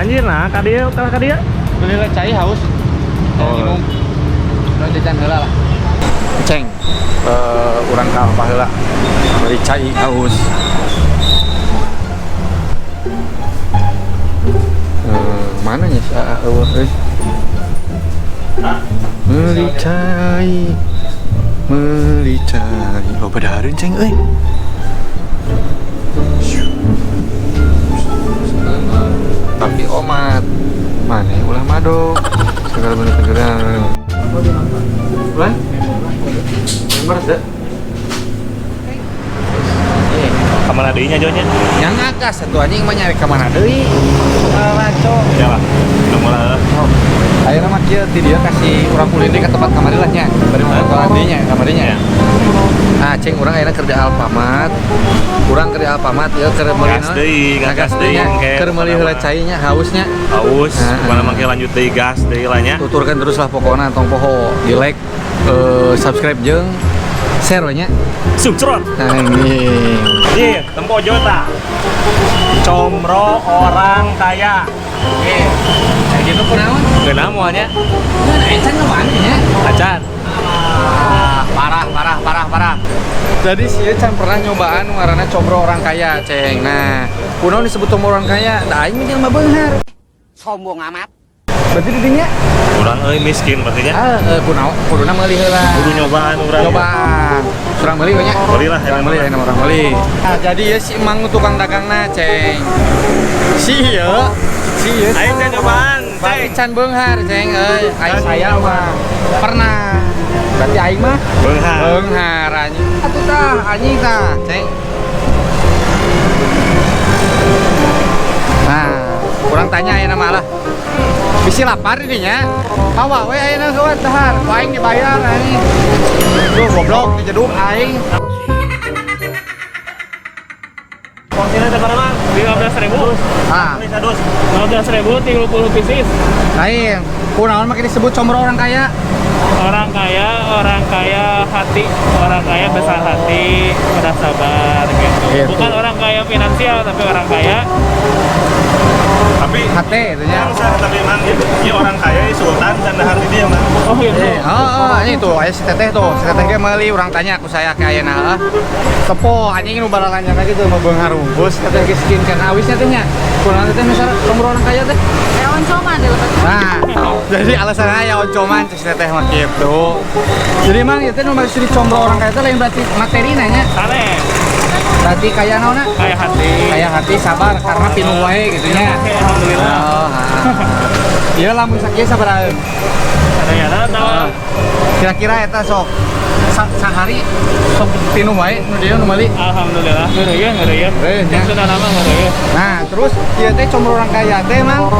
Anjir nah, kadia utara kadia. Beli cai haus. Oh. Udah jajan heula lah. Ceng. Urang ka apa heula. Beli cai haus. Mana nya si eueuh euy? Meuli cai. Loba dahareun ceng euy. Tapi omat mana ulah mado segala bener tegeran bulan member deh Kamana deui nya jonya? yang ngagas satu anjing mah nyari kemana deui laco Ya lah. Nu mulai. ayeuna mah kieu ti dia kasih urang ulin di ka tempat kamari lah nya bari motor dinya kamarinya nah ceng urang ayeuna kerja Alfamart urang kerja Alfamart ya keur meuli Gas deui, gas deui engke. keur meuli heula cai nya hausnya Haus, mana mangke lanjut deui gas deui lah nya. tuturkan terus lah pokoknya tong poho di like subscribe jeung share we nya Sumcrot. nah ini Ih, tempo jota. Comro orang kaya. kayak gitu kunaon Geuna moalnya. nah encan ngawan nya Acan. parah jadi sih can pernah nyobaan ngaranna combro orang kaya ceng nah kunaon disebut combro orang kaya da aing mah jelema beunghar Sombong amat. berarti di dinya Urang euy miskin berarti nya. kunaon kuduna meuli heula Kudu nyobaan urang. nyobaan surang meuli we nya Meuli lah, surang meuli aya orang meuli nah jadi ya si emang tukang dagangna ceng si ieu Aing teh nyobaan. Bang can beunghar ceng euy aing saya mah pernah berarti aing mah beunghar anjing atuh tah anjing tah ceng nah kurang tanya ayeuna mah lah bisi lapar dinya hawa we ayeuna soal dahar ku aing dibayar anjing tuh goblok dijeduk aing Porsinya teh berapa? 15.000. ah Bisa dus. 15.000 30 pieces. lain kunaon mah disebut combro orang kaya Orang kaya hati, orang kaya besar hati, mudah sabar gitu. Gitu. Bukan orang kaya finansial tapi orang kaya Tapi hate itu nya tapi emang ya orang kaya sultan dan dahar di dia mah. oh gitu. ini tuh aya si teteh tuh. Si teteh ge meuli urang tanya ku saya ke ayeuna tepo anjing nu balalanjang gitu mah beunghar ungkus teteh ge skincare awisnya teh nya. Kunaon teh misal combro orang kaya teh? Kayak oncoman deh lepas. Nah, jadi alasan aya oncoman si teteh mah kitu. Jadi emang ieu teh nu maksud combro orang kaya teh lain berarti materina nya. Aneh, Berarti kaya naonna? kaya hati. Kaya hati sabar karena pinuh wae gitu nya. Oke, alhamdulillah. Oh, ieu lamun sakieu sabaraha? Ternyata tahu. Kira-kira eta sok sehari sok pinuh wae nu dieu nu meuli. Alhamdulillah, ngeureuyeuh. Ngeureuyeuh, nya. Sudah nama ngeureuyeuh. Nah, terus ieu teh combro orang kaya teh emang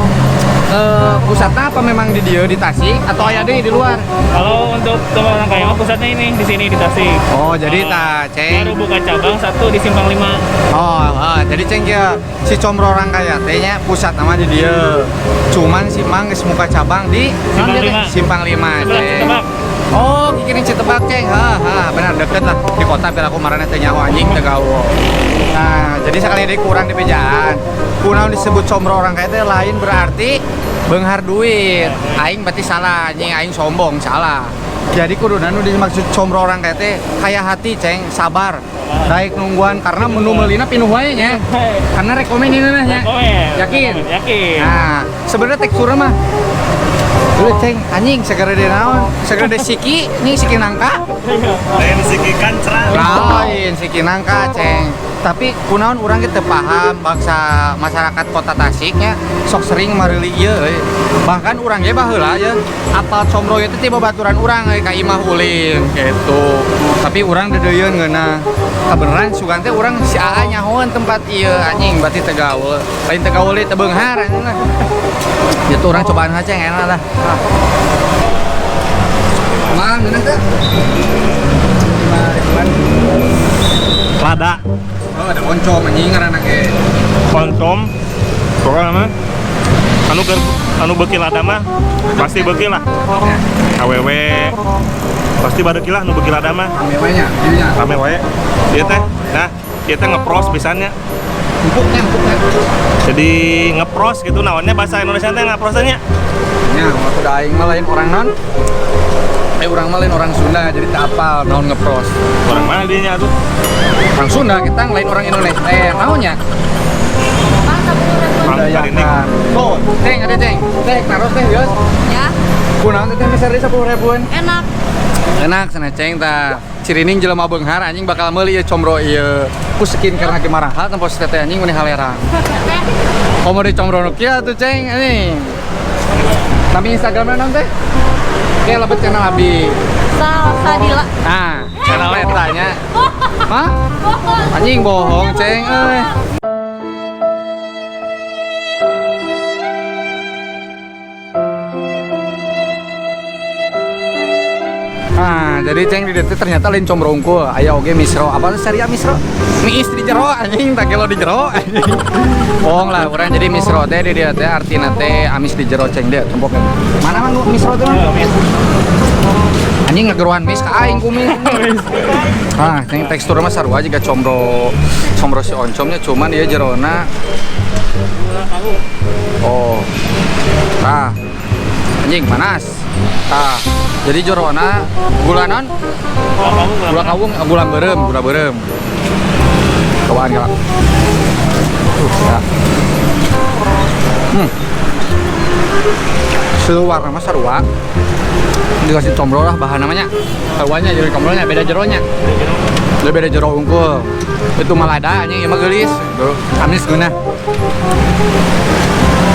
pusatnya apa memang di dia di Tasik atau aya deui di luar? Kalau untuk teman orang kaya mah pusatnya ini di sini di Tasik. Oh, jadi tah ceng. Baru buka cabang satu di Simpang 5. Oh, jadi ceng ya si combro orang kaya teh nya pusat nama di dia. Cuman si Mang geus muka cabang di Simpang naon dia teh? 5. Simpang 5 Sebelah ceng. Citebak. Oh, kikiring Citebak ceng. Benar deket lah di kota biar aku marana teh nyaho anjing teh gawo. Nah, jadi sekali deui kurang di pejaan. Kunaon disebut combro orang kaya teh lain berarti beunghar duit. Aing berarti salah anjing, aing sombong salah. Jadi kuduna nu dimaksud combro orang kaya teh kaya hati ceng, sabar. Daek nungguan karena menu meulina pinuh wae nya. Karena rekomen ini nya. Yakin? Yakin. Nah, sebenarnya teksturnya mah lu ceng anjing segera de naon? Segera de siki, nih siki nangka. Lain siki kancrang. Lain siki nangka ceng. Tapi kunaon urang ge teu paham bangsa masyarakat kota Tasiknya sok sering mereuli ieu euy. Bahkan urang ge baheula ya apal combro itu tiba baturan urang euy ka imah ulin gitu. Tapi urang dedeuyeun ngeunah. Kabeneran sugan teh urang si AA nyahoan tempat ieu anjing berarti teu gaul. Lain teu gaul teu beunghar anjing. Itu orang cobaan aja yang enak lah. Mang, bener teh? Lada. Oh, ada oncom anjing ngaranna ge. Kontom. Pokoknya mah anu beuki lada mah pasti beuki lah. AWW pasti badeuk lah nu beuki lada mah. Rame wae nya, dinya. Rame wae. Ieu teh. Nah, ieu teh ngepros pisannya. empuknya. Jadi ngepros gitu naonnya bahasa Indonesia teh ngaprosnya. Ya, waktu aing mah lain orang non. Urang mah lain orang Sunda, jadi tak apal naon ngepros. Orang mana dinya tuh? Orang Sunda kita lain orang Indonesia. Naonnya? Bang, 10.000. Orang Carining. Tuh, ceng ada ceng. Ceng, naros teh geus. Ya, Kunaon teh misalnya 10.000-an. enak. Enak sana ceng tah. Cirining jelema beunghar anjing bakal meuli ieu combro ieu. Ku skincare ge marahal tempos teh anjing meni halerang. Teh, Komo di combro nu kieu tuh ceng anjing. Tapi Instagramna naon teh? Kayak lebet channel abi. Sadila. Nah, channel etanya. Hah? Anjing bohong ceng euy. Nah, jadi ceng di detik ternyata lain combro unggul. Aya oge misro. Apa tuh seri misro? Mie istri jero anjing, tak kilo di jero anjing. Bohong lah, orang jadi misro teh di dia teh artina teh amis di jero ceng deh tempoknya. Mana mah misro teh? Anjing ngageruan mis ka aing kumis. Ah, ceng tekstur mah sarua juga combro si oncomnya cuman dia jerona. Oh. Nah. Anjing panas. Tah, jadi jorona gula non, gula kawung, gula berem. Kawaan galak. Ya. Seluar nama sarua. Dikasih combro lah bahan namanya. Saruanya jadi combronya beda jeronya. Lebih beda jero unggul. Itu malada anjing ieu mah geulis. Amis geunah.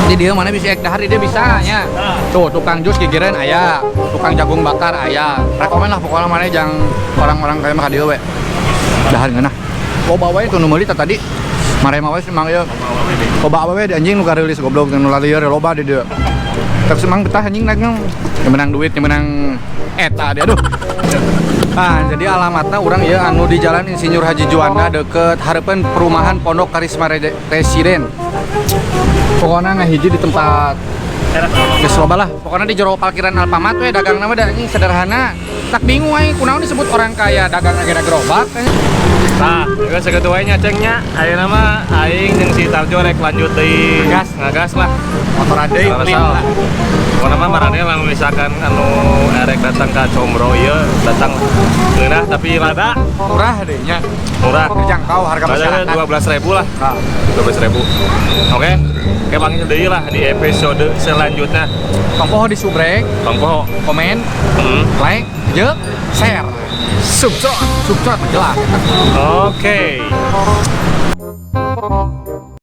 Jadi dia mana bisa ek dahar dia bisa nya. Tuh tukang jus gigireun aya, tukang jagung bakar aya. Rekomen lah pokoknya mana yang orang-orang kayak mah ka dieu we. Dahar ngeunah. Loba wae tuh nu meuli tadi. Mare mah we mang ieu. Loba we di anjing nu kareulis goblok nu lalieur loba di dieu. Tapi semang betah anjing nagna. Yang menang duit, yang menang eta dia aduh. Nah, jadi alamatnya orang ya anu di Jalan Insinyur Haji Juanda deket harapan perumahan Pondok Karisma Residen. Pokoknya ngahiji di tempat geus loba lah. Pokoknya di jero parkiran Alfamart we dagang nama da anjing sederhana. Tak bingung aing kunaon disebut orang kaya dagang agak gerobak. Nah, juga segitu wae nya cengnya. Ayeuna mah aing jeung si Tarjo rek lanjut deui ngagas lah. Motor adei clean lah. Pokona mah marane lamun misalkan anu erek datang ka Combro ieu datang geunah tapi rada Murah deh nya. murah. Terjangkau harga masyarakat. 12.000 lah. Nah, 12.000. Oke. Oke Bang deui lah di episode selanjutnya. Tongpoho di subrek, Bang Poho. komen, like, share, subscribe jelas. Oke.